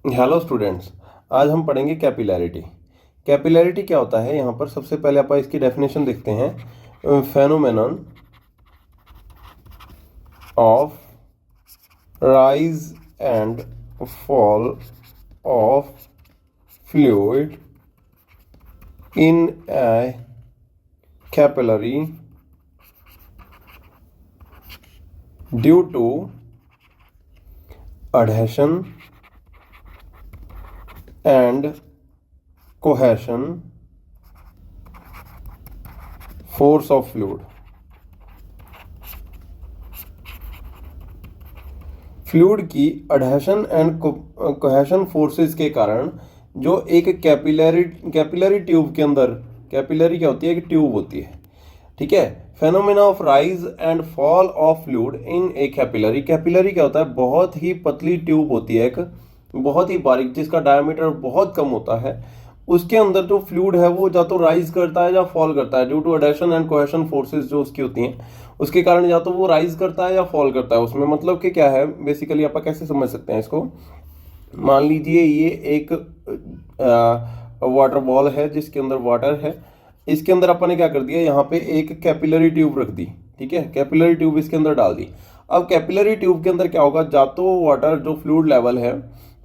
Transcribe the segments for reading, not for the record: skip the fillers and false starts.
Hello students. आज हम पढ़ेंगे कैपिलैरिटी। कैपिलैरिटी क्या होता है? यहाँ पर सबसे पहले आप इसकी डेफिनेशन देखते हैं। Phenomenon of rise and fall of fluid in a capillary due to adhesion and cohesion force of fluid। Fluid की अडहेशन एंड कोहेशन फोर्सेस के कारण जो एक कैपिलरी ट्यूब के अंदर, कैपिलरी क्या होती है? एक ट्यूब होती है, ठीक है। Phenomena of rise and fall of fluid in a capillary. Capillary क्या होता है? बहुत ही पतली ट्यूब होती है, एक बहुत ही बारीक, जिसका डायमीटर बहुत कम होता है। उसके अंदर जो फ्लूइड है वो या तो राइज करता है या फॉल करता है due to adhesion and cohesion forces जो उसकी होती हैं, उसके कारण या तो वो राइज करता है या फॉल करता है। उसमें मतलब कि क्या है, बेसिकली आप कैसे समझ सकते हैं इसको? मान लीजिए ये एक वाटर बॉल है जिसके अंदर वाटर है। इसके अंदर अपन ने क्या कर दिया, यहाँ पे एक कैपिलरी ट्यूब रख दी, ठीक है। कैपिलरी ट्यूब इसके अंदर डाल दी। अब कैपिलरी ट्यूब के अंदर क्या होगा, या तो वाटर जो फ्लूइड लेवल है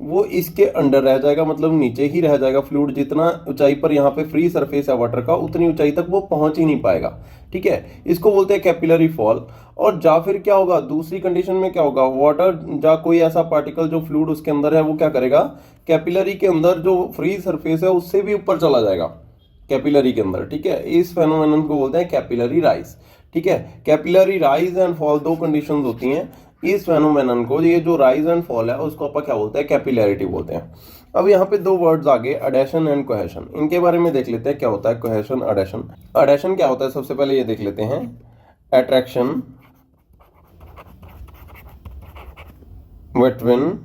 वो इसके अंडर रह जाएगा, मतलब नीचे ही रह जाएगा। फ्लूइड जितना ऊंचाई पर यहाँ पे फ्री सरफेस है वाटर का, उतनी ऊंचाई तक वो पहुंच ही नहीं पाएगा, ठीक है। इसको बोलते हैं कैपिलरी फॉल। और या फिर क्या होगा, दूसरी कंडीशन में क्या होगा, वाटर या कोई ऐसा पार्टिकल जो फ्लूइड उसके अंदर है वो क्या करेगा, कैपिलरी के अंदर जो फ्री सरफेस है उससे भी ऊपर चला जाएगा कैपिलरी के अंदर, ठीक है। इस फेनोमेनन को बोलते हैं कैपिलरी राइज, ठीक है। कैपिलरी राइज एंड फॉल दो कंडीशंस होती हैं इस फेनोमेनन को। ये जो राइज एंड फॉल है उसको अपन क्या बोलते हैं, कैपिलैरिटी बोलते हैं। अब यहाँ पे दो वर्ड्स आगे, अडेशन एंड कोहेशन, इनके बारे में देख लेते हैं क्या होता है कोहेशन, अडेशन। अडेशन क्या होता है सबसे पहले ये देख लेते हैं। अट्रैक्शन बिटवीन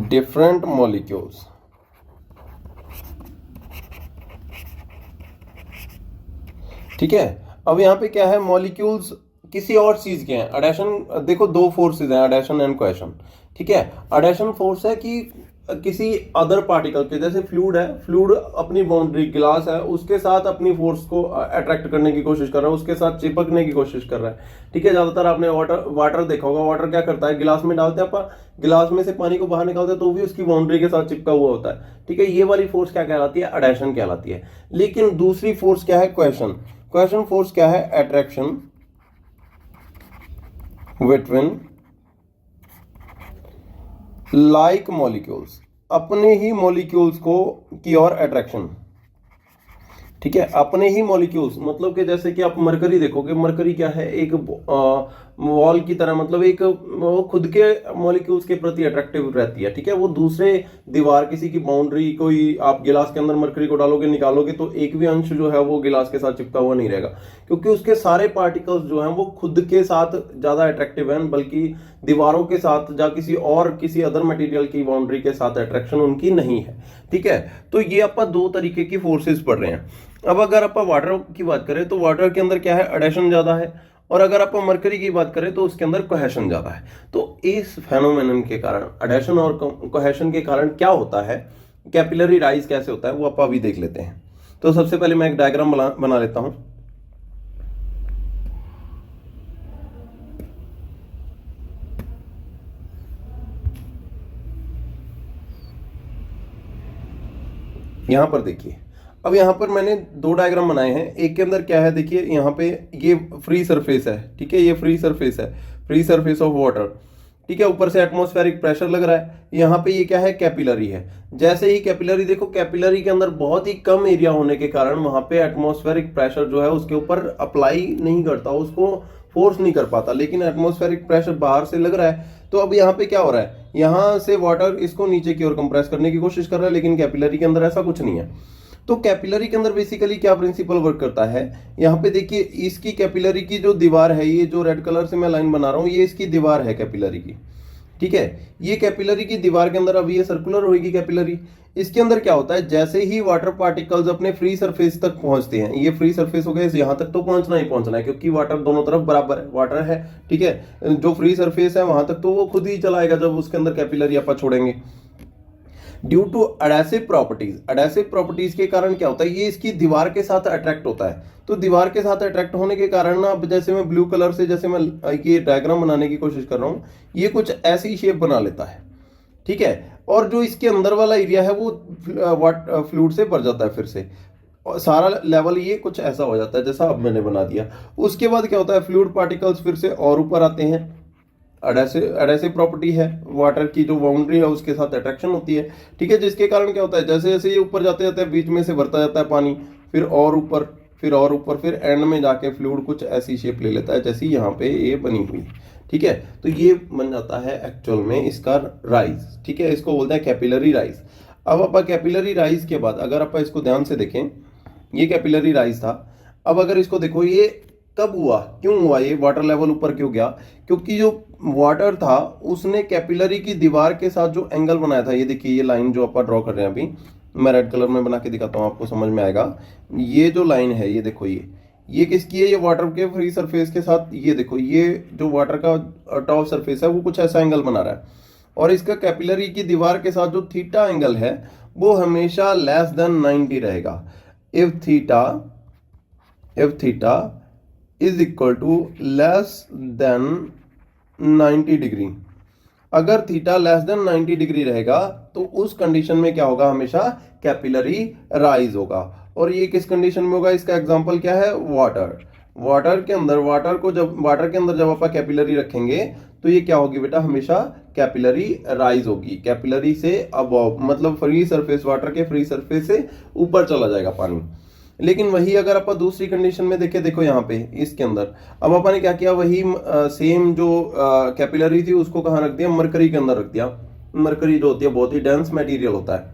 डिफरेंट मॉलिक्यूल्स, ठीक है। अब यहाँ पे क्या है, मॉलिक्यूल्स किसी और चीज के हैं। अडेशन देखो, दो फोर्सेस हैं, अडेशन एंड कोहेशन, ठीक है। अडेशन फोर्स है कि किसी अदर पार्टिकल के, जैसे फ्लूइड है, फ्लूइड अपनी बाउंड्री ग्लास है उसके साथ अपनी फोर्स को अट्रैक्ट करने की कोशिश कर रहा है, उसके साथ चिपकने की कोशिश कर रहा है, ठीक है। ज्यादातर आपने वाटर देखा होगा, वाटर क्या करता है, गिलास में डालते हैं अपन, गिलास में से पानी को बाहर निकालते हैं तो भी उसकी बाउंड्री के साथ चिपका हुआ होता है, ठीक है। ये वाली फोर्स क्या कहलाती है, अडेशन कहलाती है। लेकिन दूसरी फोर्स क्या है, कोहेशन। कोहेशन फोर्स क्या है, अट्रैक्शन बिटवीन लाइक मॉलिक्यूल्स, अपने ही मॉलिक्यूल्स को की ओर अट्रैक्शन, ठीक है। अपने ही मॉलिक्यूल्स मतलब कि जैसे कि आप मरकरी देखोगे, मरकरी क्या है, एक वॉल की तरह, मतलब एक वो खुद के मॉलिक्यूल्स के प्रति अट्रैक्टिव रहती है, ठीक है। वो दूसरे दीवार, किसी की बाउंड्री, कोई आप गिलास के अंदर मरकरी को डालोगे निकालोगे तो एक भी अंश जो है वो गिलास के साथ चिपका हुआ नहीं रहेगा, क्योंकि उसके सारे पार्टिकल्स जो हैं वो खुद के साथ ज्यादा अट्रैक्टिव हैं, बल्कि दीवारों के साथ या किसी अदर मटेरियल की बाउंड्री के साथ अट्रैक्शन उनकी नहीं है, ठीक है। तो ये अपन दो तरीके की फोर्सेस पढ़ रहे हैं। अब अगर अपन वाटर की बात करें तो वाटर के अंदर क्या है, अडेशन ज्यादा है, और अगर अपन मरकरी की बात करें तो उसके अंदर कोहेशन ज्यादा है। तो इस फेनोमेनन के कारण, अडेशन और कोहेशन के कारण क्या होता है, कैपिलरी राइज कैसे होता है, वो अपन अभी देख लेते हैं। तो सबसे पहले मैं एक डायग्राम बना लेता हूं। यहां पर देखिए, अब यहाँ पर मैंने दो डायग्राम बनाए हैं। एक के अंदर क्या है, देखिए यहाँ पे ये फ्री सरफेस है, ठीक है, ये फ्री सरफेस है, फ्री सरफेस ऑफ वाटर, ठीक है। ऊपर से एटमॉस्फेरिक प्रेशर लग रहा है। यहाँ पे ये क्या है, कैपिलरी है। जैसे ही कैपिलरी देखो, कैपिलरी के अंदर बहुत ही कम एरिया होने के कारण वहां पे एटमॉस्फेरिक प्रेशर जो है उसके ऊपर अप्लाई नहीं करता, उसको फोर्स नहीं कर पाता। लेकिन एटमॉस्फेरिक प्रेशर बाहर से लग रहा है, तो अब यहाँ पे क्या हो रहा है, यहाँ से वाटर इसको नीचे की ओर कंप्रेस करने की कोशिश कर रहा है, लेकिन कैपिलरी के अंदर ऐसा कुछ नहीं है। तो कैपिलरी के अंदर बेसिकली क्या प्रिंसिपल वर्क करता है, यहाँ पे देखिए इसकी कैपिलरी की जो दीवार है, ये जो रेड कलर से मैं लाइन बना रहा हूँ, ये इसकी दीवार है कैपिलरी की, ठीक है। ये कैपिलरी की दीवार के अंदर, अभी ये सर्कुलर होगी कैपिलरी, इसके अंदर क्या होता है, जैसे ही वाटर पार्टिकल्स अपने फ्री सरफेस तक पहुंचते हैं, ये फ्री सरफेस हो गया, यहां तक तो पहुंचना ही पहुंचना है क्योंकि वाटर दोनों तरफ बराबर है, वाटर है, ठीक है। जो फ्री सरफेस है वहां तक तो वो खुद ही चलाएगा जब उसके अंदर कैपिलरी आप छोड़ेंगे। ड्यू टू एडेसिव प्रॉपर्टीज के कारण क्या होता है, ये इसकी दीवार के साथ अट्रैक्ट होता है। तो दीवार के साथ अट्रैक्ट होने के कारण ना, अब जैसे मैं ब्लू कलर से, जैसे मैं ये डायग्राम बनाने की कोशिश कर रहा हूँ, ये कुछ ऐसी शेप बना लेता है, ठीक है। और जो इसके अंदर वाला एरिया है वो फ्लूइड से भर जाता है फिर से, और सारा लेवल ये कुछ ऐसा हो जाता है जैसा अब मैंने बना दिया। उसके बाद क्या होता है, फ्लूइड पार्टिकल्स फिर से और ऊपर आते हैं। एडेसिव प्रॉपर्टी है, वाटर की जो बाउंड्री है उसके साथ अट्रैक्शन होती है, ठीक है। जिसके कारण क्या होता है, जैसे जैसे ये ऊपर जाते जाते हैं बीच में से भरता जाता है पानी, फिर और ऊपर, फिर और ऊपर, फिर एंड में जाके फ्लूइड कुछ ऐसी शेप ले लेता है जैसी यहाँ पे ये बनी हुई है, ठीक है। तो ये बन जाता है एक्चुअल में इसका राइज, ठीक है। इसको बोलते हैं कैपिलरी राइज। अब आप कैपिलरी राइज के बाद अगर आप इसको ध्यान से देखें, ये कैपिलरी राइज था। अब अगर इसको देखो, ये कब हुआ, क्यों हुआ, ये वाटर लेवल ऊपर क्यों गया, क्योंकि जो वाटर था उसने कैपिलरी की दीवार के साथ जो एंगल बनाया था, ये देखिए ये लाइन जो आप ड्रॉ कर रहे हैं, अभी मैं रेड कलर में बना के दिखाता हूँ, आपको समझ में आएगा। ये जो लाइन है, ये देखो, ये किसकी है, ये वाटर के फ्री सरफेस के साथ, ये देखो ये जो वाटर का टॉप सरफेस है वो कुछ ऐसा एंगल बना रहा है, और इसका कैपिलरी की दीवार के साथ जो थीटा एंगल है वो हमेशा लेस देन 90 रहेगा। If theta is equal to less than 90 degree, अगर थीटा लेस देन 90 डिग्री रहेगा तो उस कंडीशन में क्या होगा, हमेशा कैपिलरी राइज होगा। और ये किस कंडीशन में होगा, इसका एग्जांपल क्या है, वाटर के अंदर जब आप कैपिलरी रखेंगे तो ये क्या होगी बेटा, हमेशा कैपिलरी राइज होगी, कैपिलरी से अबव, मतलब फ्री सरफेस, वाटर के फ्री सरफेस से ऊपर चला जाएगा पानी। लेकिन वही अगर आप दूसरी कंडीशन में देखें, देखो यहाँ पे इसके अंदर, अब अपन ने क्या किया, वही सेम जो कैपिलरी थी उसको कहाँ रख दिया, मरकरी के अंदर रख दिया। मरकरी जो होती है बहुत ही डेंस मटेरियल होता है।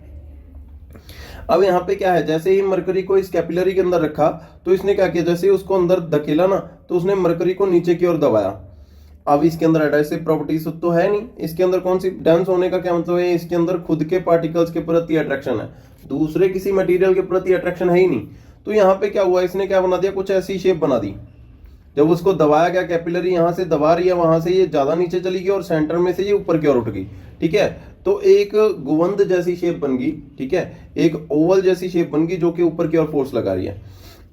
अब यहाँ पे क्या है, जैसे ही मरकरी को इस कैपिलरी के अंदर रखा तो इसने क्या किया, जैसे ही उसको अंदर धकेला ना तो उसने मरकरी को नीचे की ओर दबाया। अब इसके अंदर एडेसिव प्रॉपर्टीज तो है नहीं, इसके अंदर कौन सी, डेंस होने का क्या मतलब है, इसके अंदर खुद के पार्टिकल्स के प्रति अट्रैक्शन है, दूसरे किसी मटेरियल के प्रति अट्रैक्शन है ही नहीं। तो यहाँ पे क्या हुआ, इसने क्या बना दिया, कुछ ऐसी शेप बना दी। जब उसको दबाया गया, कैपिलरी यहाँ से दबा रही है, वहां से ये ज्यादा नीचे चली गई और सेंटर में से ये ऊपर की ओर उठ गई, ठीक है। तो एक गुवंद जैसी शेप बन गई, ठीक है, एक ओवल जैसी शेप बन गई जो कि ऊपर की ओर फोर्स लगा रही है।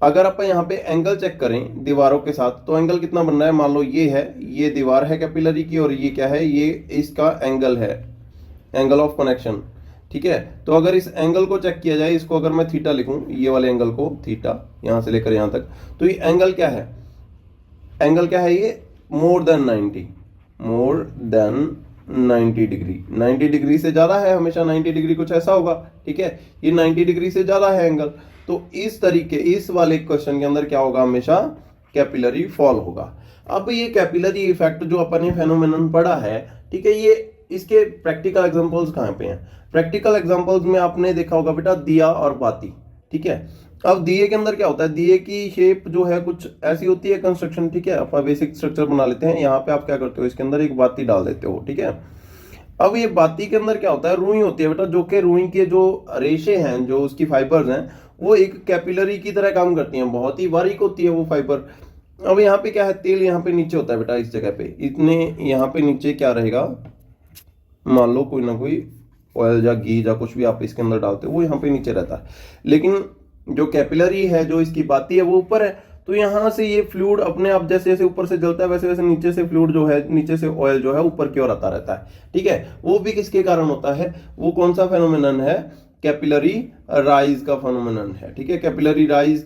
अगर आप यहाँ पे एंगल चेक करें दीवारों के साथ तो एंगल कितना बन रहा है, मान लो ये है, ये दीवार है कैपिलरी की, और ये क्या है, ये इसका एंगल है, एंगल ऑफ कनेक्शन, ठीक है। तो अगर इस एंगल को चेक किया जाए, इसको अगर मैं थीटा लिखूं, ये वाले एंगल को थीटा, यहां से लेकर यहां तक, तो ये एंगल क्या है, ये मोर देन 90 डिग्री, 90 डिग्री से ज्यादा है, हमेशा 90 डिग्री कुछ ऐसा होगा, ठीक है। ये 90 डिग्री से ज्यादा है एंगल, तो इस तरीके, इस वाले क्वेश्चन के अंदर क्या होगा, हमेशा कैपिलरी फॉल होगा। अब ये कैपिलरी इफेक्ट जो अपन ने फेनोमेनन पढ़ा है, ठीक है, ये इसके प्रैक्टिकल एग्जांपल्स कहाँ पे हैं, प्रैक्टिकल एग्जांपल्स में आपने देखा होगा बेटा दिया और बाती, ठीक है। अब दिए के अंदर क्या होता है, दिए की शेप जो है कुछ ऐसी होती है कंस्ट्रक्शन, ठीक है, आप बेसिक स्ट्रक्चर बना लेते हैं। यहाँ पे आप क्या करते हो, इसके अंदर एक बाती डाल देते हो, ठीक है। अब ये बाती के अंदर क्या होता है, रुई होती है बेटा, जो कि रुई के जो रेशे हैं, जो उसकी फाइबर्स हैं, वो एक कैपिलरी की तरह काम करती हैं, बहुत ही बारीक होती है वो फाइबर। अब यहाँ पे क्या है, तेल यहाँ पे नीचे होता है बेटा, इस जगह पे, इतने यहाँ पे नीचे क्या रहेगा, मान लो कोई ना कोई ऑयल या घी या कुछ भी आप इसके अंदर डालते हो, वो यहाँ पे नीचे रहता है। लेकिन जो कैपिलरी है, जो इसकी बाती है, वो ऊपर है। तो यहाँ से ये फ्लूइड अपने आप जैसे जैसे ऊपर से जलता है, वैसे वैसे नीचे से फ्लूइड जो है, नीचे से ऑयल जो है ऊपर की ओर आता रहता है, ठीक है। वो भी किसके कारण होता है, वो कौन सा फेनोमेनन है, कैपिलरी राइज का फेनोमेनन है, ठीक है। कैपिलरी राइज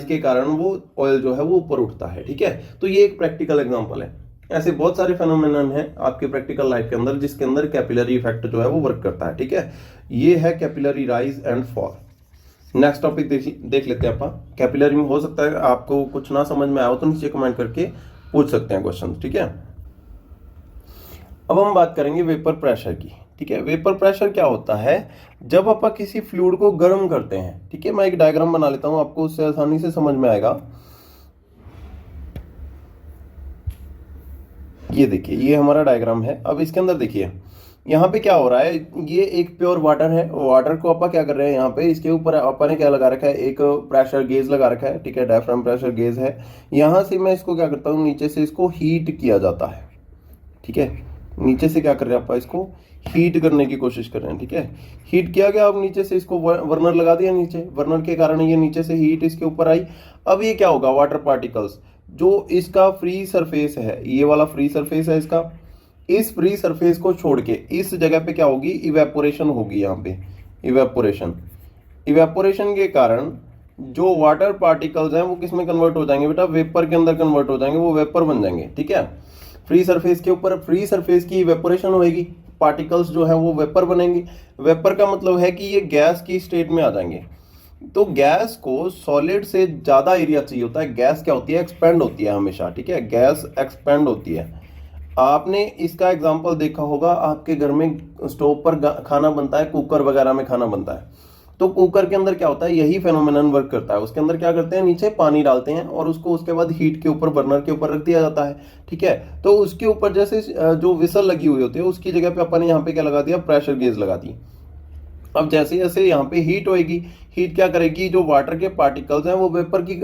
के कारण वो ऑयल जो है वो ऊपर उठता है, ठीक है। तो ये एक प्रैक्टिकल एग्जांपल है। ऐसे बहुत सारे फेनोमेनन हैं आपके प्रैक्टिकल लाइफ के अंदर जिसके अंदर कैपिलरी इफेक्ट जो है वो वर्क करता है, ठीक है। ये है capillary rise and fall. Next topic देख लेते हैं अपन। कैपिलरी में हो सकता है आपको कुछ ना समझ में आया हो तो नीचे कमेंट करके पूछ सकते हैं क्वेश्चन, ठीक है। अब हम बात करेंगे वेपर प्रेशर की, ठीक है। वेपर प्रेशर क्या होता है, जब आप किसी फ्लूइड को गर्म करते हैं, ठीक है। मैं एक डायग्राम बना लेता हूं, आपको उससे आसानी से समझ में आएगा। ये देखिए, ये हमारा डायग्राम है। अब इसके अंदर देखिए यहाँ पे क्या हो रहा है, ये एक प्योर वाटर है। वाटर को अपन क्या कर रहे हैं, यहाँ पे इसके ऊपर अपन ने क्या लगा रखा है, एक प्रेशर गेज लगा रखा है, ठीक है, डायफ्राम प्रेशर गेज है। यहाँ से मैं इसको क्या करता हूँ, नीचे से इसको हीट किया जाता है, ठीक है। नीचे से क्या कर रहे हैं अपन, इसको हीट करने की कोशिश कर रहे हैं, ठीक है। हीट किया गया, अब नीचे से इसको बर्नर लगा दिया, नीचे बर्नर के कारण ये नीचे से हीट इसके ऊपर आई। अब ये क्या होगा, वाटर पार्टिकल्स, जो इसका फ्री सरफेस है, ये वाला फ्री सरफेस है इसका, इस फ्री सरफेस को छोड़ के इस जगह पे क्या होगी, इवेपोरेशन होगी। यहाँ पे इवेपोरेशन, इवेपोरेशन के कारण जो वाटर पार्टिकल्स हैं वो किस में कन्वर्ट हो जाएंगे बेटा, वेपर के अंदर कन्वर्ट हो जाएंगे, वो वेपर बन जाएंगे, ठीक है। फ्री सरफेस के ऊपर फ्री सरफेस की इवेपोरेशन होगी, पार्टिकल्स जो है वो वेपर बनेंगे। वेपर का मतलब है कि ये गैस की स्टेट में आ जाएंगे। तो गैस को सॉलिड से ज़्यादा एरिया चाहिए होता है। गैस क्या होती है, एक्सपेंड होती है हमेशा, ठीक है, गैस एक्सपेंड होती है। आपने इसका एग्जाम्पल देखा होगा, आपके घर में स्टोव पर खाना बनता है, कुकर वगैरह में खाना बनता है, तो कुकर के अंदर क्या होता है, यही फेनोमेनन वर्क करता है। उसके अंदर क्या करते हैं, नीचे पानी डालते हैं और उसको उसके बाद हीट के ऊपर, बर्नर के ऊपर रख दिया जाता है, ठीक है। तो उसके ऊपर जैसे जो विसल लगी हुई होती है, उसकी जगह पे अपन ने यहाँ पे क्या लगा दिया, प्रेशर गेज लगा दी। अब जैसे जैसे यहाँ पे हीट होएगी, हीट क्या करेगी, जो वाटर के पार्टिकल्स हैं वो वेपर की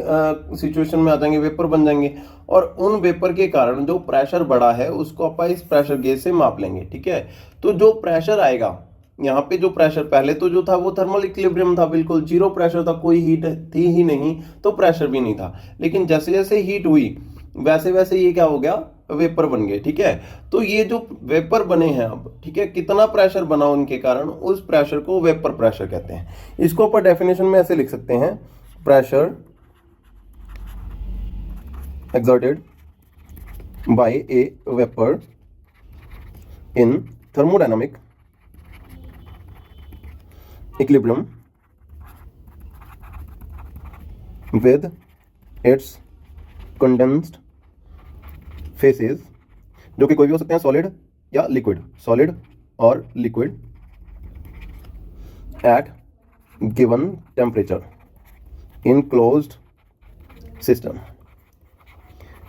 सिचुएशन में आ जाएंगे, वेपर बन जाएंगे, और उन वेपर के कारण जो प्रेशर बढ़ा है उसको अपन इस प्रेशर गेज से माप लेंगे, ठीक है। तो जो प्रेशर आएगा यहाँ पे, जो प्रेशर पहले तो जो था वो थर्मल इक्विलिब्रियम था, बिल्कुल जीरो प्रेशर था, कोई हीट थी ही नहीं, तो प्रेशर भी नहीं था। लेकिन जैसे जैसे हीट हुई वैसे वैसे ये क्या हो गया, वेपर बन गए, ठीक है। तो ये जो वेपर बने हैं अब, ठीक है, कितना प्रेशर बना उनके कारण, उस प्रेशर को वेपर प्रेशर कहते हैं। इसको अपन डेफिनेशन में ऐसे लिख सकते हैं, pressure exerted by a vapor in thermodynamic equilibrium with its condensed phases, जो कि कोई भी हो सकते हैं, सॉलिड या लिक्विड, सॉलिड और liquid, at given temperature in closed system,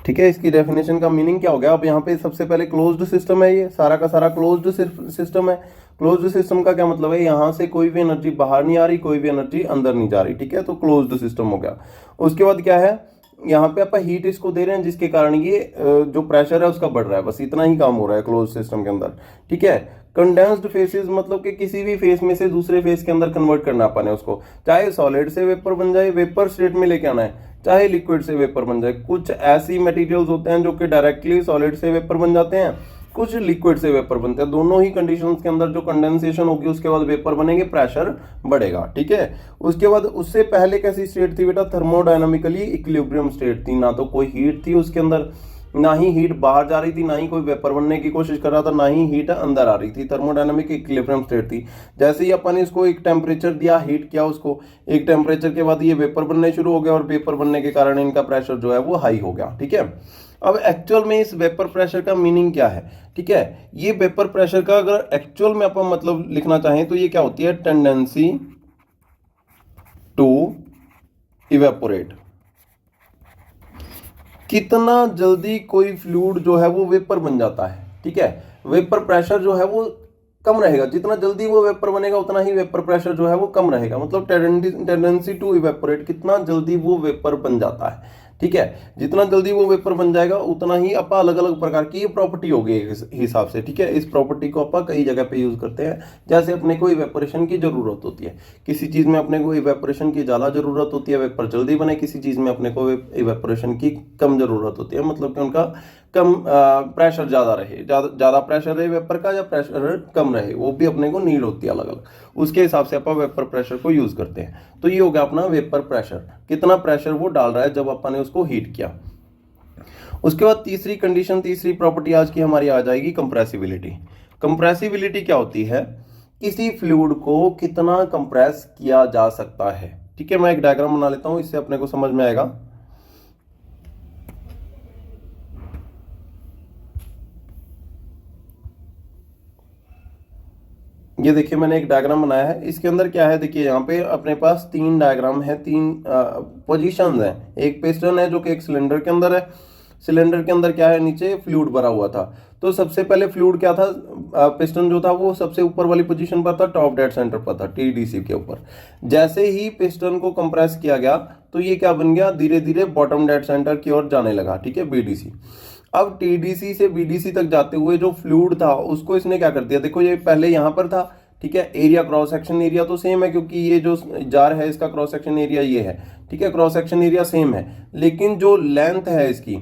ठीक है। इसकी डेफिनेशन का मीनिंग क्या हो गया, अब यहाँ पे सबसे पहले क्लोज्ड सिस्टम है, ये सारा का सारा क्लोज्ड सिस्टम है। क्लोज्ड सिस्टम का क्या मतलब है, यहाँ से कोई भी एनर्जी बाहर नहीं आ रही, कोई भी एनर्जी अंदर नहीं जा रही, ठीक है, तो क्लोज्ड सिस्टम हो गया। उसके बाद क्या है, यहाँ पे अपन हीट इसको दे रहे हैं जिसके कारण ये जो प्रेशर है उसका बढ़ रहा है, बस इतना ही काम हो रहा है क्लोज सिस्टम के अंदर, ठीक है। कंडेंस्ड फेसेस मतलब कि किसी भी फेस में से दूसरे फेस के अंदर कन्वर्ट करना अपन है उसको, चाहे सॉलिड से वेपर बन जाए, वेपर स्टेट में लेके आना है, चाहे लिक्विड से वेपर बन जाए। कुछ ऐसी मटेरियल्स होते हैं जो कि डायरेक्टली सॉलिड से वेपर बन जाते हैं, कुछ लिक्विड से वेपर बनते हैं। दोनों ही कंडीशंस के अंदर जो कंडेंसेशन होगी उसके बाद वेपर बनेंगे, प्रेशर बढ़ेगा, ठीक है। उसके बाद उससे पहले कैसी स्टेट थी बेटा, थर्मोडायनामिकली इक्विलिब्रियम स्टेट थी, ना तो कोई हीट थी उसके अंदर, ना ही हीट बाहर जा रही थी, ना ही कोई वेपर बनने की कोशिश कर रहा था, ना ही हीट अंदर आ रही थी, थर्मोडायनामिक इक्विलिब्रियम स्टेट थी। जैसे ही अपन इसको एक टेम्परेचर दिया, हीट किया उसको, एक टेम्परेचर के बाद ये वेपर बनने शुरू हो गया, और वेपर बनने के कारण इनका प्रेशर जो है वो हाई हो गया, ठीक है। अब एक्चुअल में इस वेपर प्रेशर का मीनिंग क्या है, ठीक है। ये वेपर प्रेशर का अगर एक्चुअल में अपन मतलब लिखना चाहें तो ये क्या होती है, टेंडेंसी टू इवेपोरेट, कितना जल्दी कोई फ्लूइड जो है वो वेपर बन जाता है, ठीक है। वेपर प्रेशर जो है वो कम रहेगा, जितना जल्दी वो वेपर बनेगा उतना ही वेपर प्रेशर जो है वो कम रहेगा, मतलब टेंडेंसी टू इवेपोरेट, कितना जल्दी वो वेपर बन जाता है, ठीक है। जितना जल्दी वो वेपर बन जाएगा उतना ही अपन अलग अलग प्रकार की ये प्रॉपर्टी होगी इस हिसाब से, ठीक है। इस प्रॉपर्टी को अपन कई जगह पे यूज करते हैं, जैसे अपने को इवेपोरेशन की जरूरत होती है, किसी चीज में अपने को इवेपोरेशन की ज्यादा जरूरत होती है, वेपर जल्दी बने, किसी चीज में अपने को इवेपोरेशन की कम जरूरत होती है, मतलब कि उनका कम प्रेशर ज्यादा रहे, ज्यादा प्रेशर रहे वेपर का, या प्रेशर कम रहे, वो भी अपने को नीड होती है अलग अलग, उसके हिसाब से अपन वेपर प्रेशर को यूज करते हैं। तो ये हो गया अपना वेपर प्रेशर, कितना प्रेशर वो डाल रहा है जब अपन ने उसको हीट किया। उसके बाद तीसरी कंडीशन, तीसरी प्रॉपर्टी आज की हमारी आ जाएगी, कंप्रेसिबिलिटी। कंप्रेसिबिलिटी क्या होती है, किसी फ्लूइड को कितना कंप्रेस किया जा सकता है, ठीक है। मैं एक डायग्राम बना लेता हूं, इससे अपने को समझ में आएगा। ये देखिए मैंने एक डायग्राम बनाया है, इसके अंदर क्या है, देखिए यहाँ पे अपने पास तीन डायग्राम है, तीन पोजीशंस हैं। एक पिस्टन है जो कि एक सिलेंडर के अंदर है, सिलेंडर के अंदर क्या है, नीचे फ्लूइड भरा हुआ था। तो सबसे पहले फ्लूइड क्या था, पिस्टन जो था वो सबसे ऊपर वाली पोजीशन पर था, टॉप डेड सेंटर पर था, टीडीसी के ऊपर। जैसे ही पिस्टन को कंप्रेस किया गया तो ये क्या बन गया, धीरे धीरे बॉटम डेड सेंटर की ओर जाने लगा, ठीक है, बीडीसी। अब टीडीसी से बीडीसी तक जाते हुए जो फ्लूइड था उसको इसने क्या कर दिया, देखो ये पहले यहाँ पर था, ठीक है, एरिया क्रॉस सेक्शन एरिया तो सेम है क्योंकि ये जो जार है इसका क्रॉस सेक्शन एरिया ये है, ठीक है, क्रॉस सेक्शन एरिया सेम है, लेकिन जो लेंथ है इसकी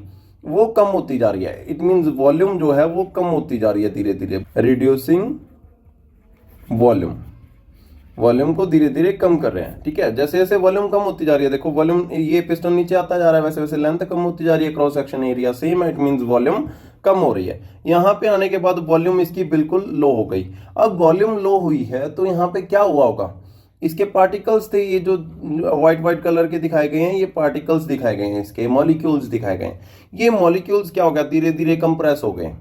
वो कम होती जा रही है। इट मींस वॉल्यूम जो है वो कम होती जा रही है धीरे धीरे, रिड्यूसिंग वॉल्यूम को धीरे धीरे कम कर रहे हैं, ठीक है। जैसे जैसे वॉल्यूम कम होती जा रही है, देखो वॉल्यूम, ये पिस्टन नीचे आता जा रहा है, वैसे वैसे लेंथ कम होती जा रही है, क्रॉस सेक्शन एरिया सेम है, इट मींस वॉल्यूम कम हो रही है। यहाँ पे आने के बाद वॉल्यूम इसकी बिल्कुल लो हो गई। अब वॉल्यूम लो हुई है तो यहाँ पे क्या हुआ होगा, इसके पार्टिकल्स थे, ये जो व्हाइट कलर के दिखाए गए हैं ये पार्टिकल्स दिखाए गए हैं, इसके मॉलिक्यूल्स दिखाए गए हैं। ये मॉलिक्यूल्स क्या हो गया, धीरे धीरे कंप्रेस हो गए,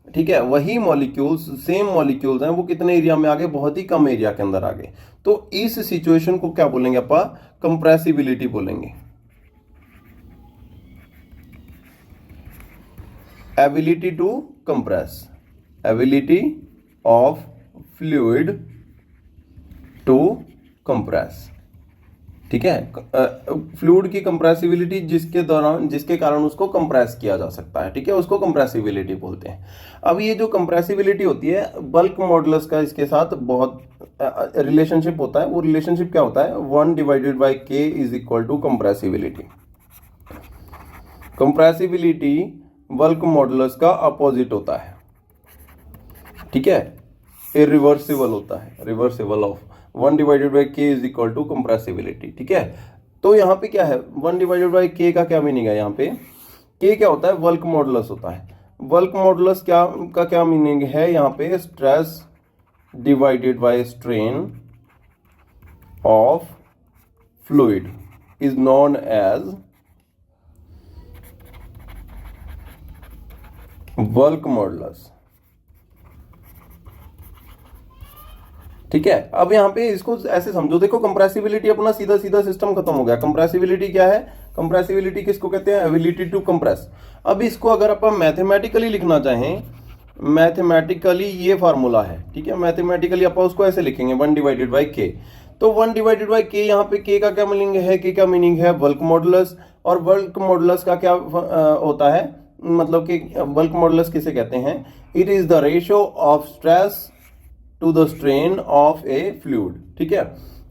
ठीक है। वही मॉलिक्यूल्स, सेम मॉलिक्यूल्स हैं, वो कितने एरिया में आ गए, बहुत ही कम एरिया के अंदर आ गए। तो इस सिचुएशन को क्या बोलेंगे अपन, कंप्रेसिबिलिटी बोलेंगे। Ability to compress, ability of fluid to compress, ठीक है। फ्लूइड की कंप्रेसिबिलिटी जिसके कारण उसको कंप्रेस किया जा सकता है, ठीक है, उसको कंप्रेसिबिलिटी बोलते हैं। अब ये जो कंप्रेसिबिलिटी होती है, बल्क मॉडुलस का इसके साथ बहुत रिलेशनशिप होता है। वो रिलेशनशिप क्या होता है, 1/k is equal to compressibility. Compressibility bulk modulus का अपोजिट होता है, ठीक है, इरिवर्सिबल होता है, reversible of 1/k is equal to compressibility, ठीक है। तो यहाँ पे क्या है, 1/k का क्या मीनिंग है, यहाँ पे k क्या होता है, बल्क मॉडुलस होता है। बल्क मॉडुलस क्या मीनिंग है, यहाँ पे stress divided by strain of fluid is known as bulk modulus, ठीक है। अब यहाँ पे इसको ऐसे समझो, देखो कंप्रेसिबिलिटी अपना सीधा सीधा सिस्टम खत्म हो गया। कंप्रेसिबिलिटी क्या है, कंप्रेसिबिलिटी किसको कहते हैं, एबिलिटी टू कंप्रेस। अब इसको अगर अपन मैथमेटिकली लिखना चाहें, मैथमेटिकली ये फार्मूला है, ठीक है, मैथमेटिकली अपन उसको ऐसे लिखेंगे 1/k। तो 1/k, यहाँ पे k का क्या मीनिंग है, k का मीनिंग है बल्क मॉडुलस। और बल्क मॉडुलस का क्या होता है, मतलब कि बल्क मॉडुलस किसे कहते हैं, it is the ratio of stress to the strain of a fluid, ठीक है।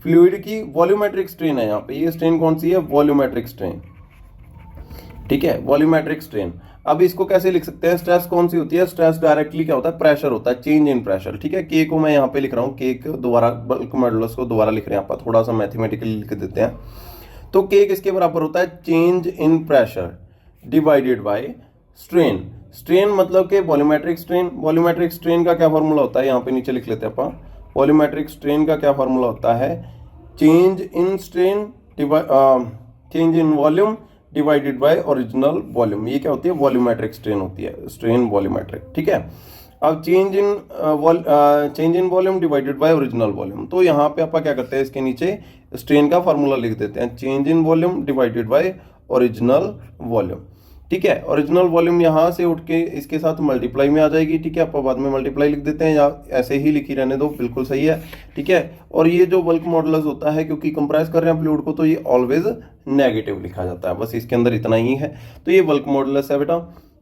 फ्लूइड की वॉल्यूमेट्रिक स्ट्रेन है यहाँ पे, ये स्ट्रेन कौन सी है, वॉल्यूमेट्रिक स्ट्रेन, ठीक है, वॉल्यूमेट्रिक स्ट्रेन। अब इसको कैसे लिख सकते हैं, स्ट्रेस कौन सी होती है, स्ट्रेस डायरेक्टली क्या होता है, प्रेशर होता है, चेंज इन प्रेशर, ठीक है। के को मैं यहाँ पे लिख रहा हूँ, के को दोबारा, बल्क मॉडुलस को दोबारा लिख रहे हैं, आप थोड़ा सा मैथमेटिकली लिख देते हैं। तो के किसके बराबर होता है, change in pressure divided by strain. Strain मतलब कि वॉल्यूमेट्रिक स्ट्रेन। वॉल्यूमेट्रिक स्ट्रेन का क्या फॉर्मूला होता है, यहाँ पे नीचे लिख लेते हैं अपन। वॉल्यूमेट्रिक स्ट्रेन का क्या फॉर्मूला होता है, change in strain change in volume divided by original volume. ये क्या होती है, वॉल्यूमेट्रिक स्ट्रेन होती है, स्ट्रेन वॉल्यूमेट्रिक, ठीक है। अब change in volume divided by original volume, तो यहाँ पे अपन क्या करते हैं, इसके नीचे स्ट्रेन का फॉर्मूला लिख देते हैं, change in volume divided by original volume, ठीक है। ओरिजिनल वॉल्यूम यहाँ से उठ के इसके साथ मल्टीप्लाई में आ जाएगी, ठीक है। आप बाद में मल्टीप्लाई लिख देते हैं या ऐसे ही लिखी रहने दो, बिल्कुल सही है, ठीक है। और ये जो बल्क मॉडुलस होता है, क्योंकि कंप्रेस कर रहे हैं फ्लूइड को, तो ये ऑलवेज नेगेटिव लिखा जाता है, बस इसके अंदर इतना ही है। तो ये बल्क मॉडुलस है बेटा।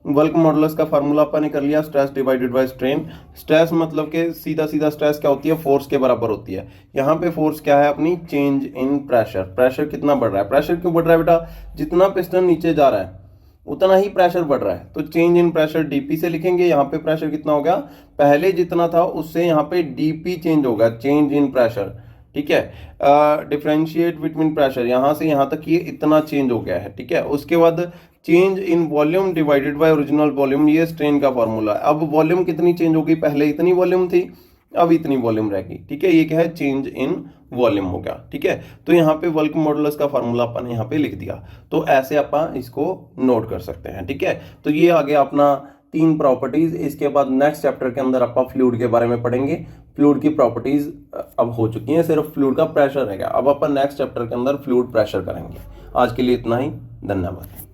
बल्क मॉडुलस का फार्मूला अपन ने कर लिया, stress divided by strain. Stress मतलब कि सीधा सीधा स्ट्रेस क्या होती है, फोर्स के बराबर होती है। यहाँ पे फोर्स क्या है अपनी, चेंज इन प्रेशर। प्रेशर कितना बढ़ रहा है, प्रेशर क्यों बढ़ रहा है बेटा, जितना पिस्टन नीचे जा रहा है उतना ही प्रेशर बढ़ रहा है, तो चेंज इन प्रेशर डीपी से लिखेंगे। यहाँ पे प्रेशर कितना हो गया, पहले जितना था उससे यहाँ पे डीपी चेंज होगा, चेंज इन प्रेशर, ठीक है। डिफरेंशिएट बिटवीन प्रेशर, यहाँ से यहाँ तक ये इतना चेंज हो गया है, ठीक है। उसके बाद change in volume divided by original volume, ये स्ट्रेन का फॉर्मूला है। अब वॉल्यूम कितनी चेंज होगी, पहले इतनी वॉल्यूम थी, अब इतनी वॉल्यूम रहेगी, ठीक है। ये क्या है, चेंज इन वॉल्यूम हो गया, ठीक है। तो यहाँ पे बल्क मॉडुलस का फार्मूला अपन ने यहाँ पे लिख दिया, तो ऐसे अपन इसको नोट कर सकते हैं, ठीक है। तो ये आ गया अपना 3 प्रॉपर्टीज। इसके बाद नेक्स्ट चैप्टर के अंदर अपन फ्लूइड के बारे में पढ़ेंगे। फ्लूइड की प्रॉपर्टीज अब हो चुकी हैं, सिर्फ फ्लूइड का प्रेशर रहेगा। अब अपन नेक्स्ट चैप्टर के अंदर फ्लूइड प्रेशर करेंगे। आज के लिए इतना ही, धन्यवाद।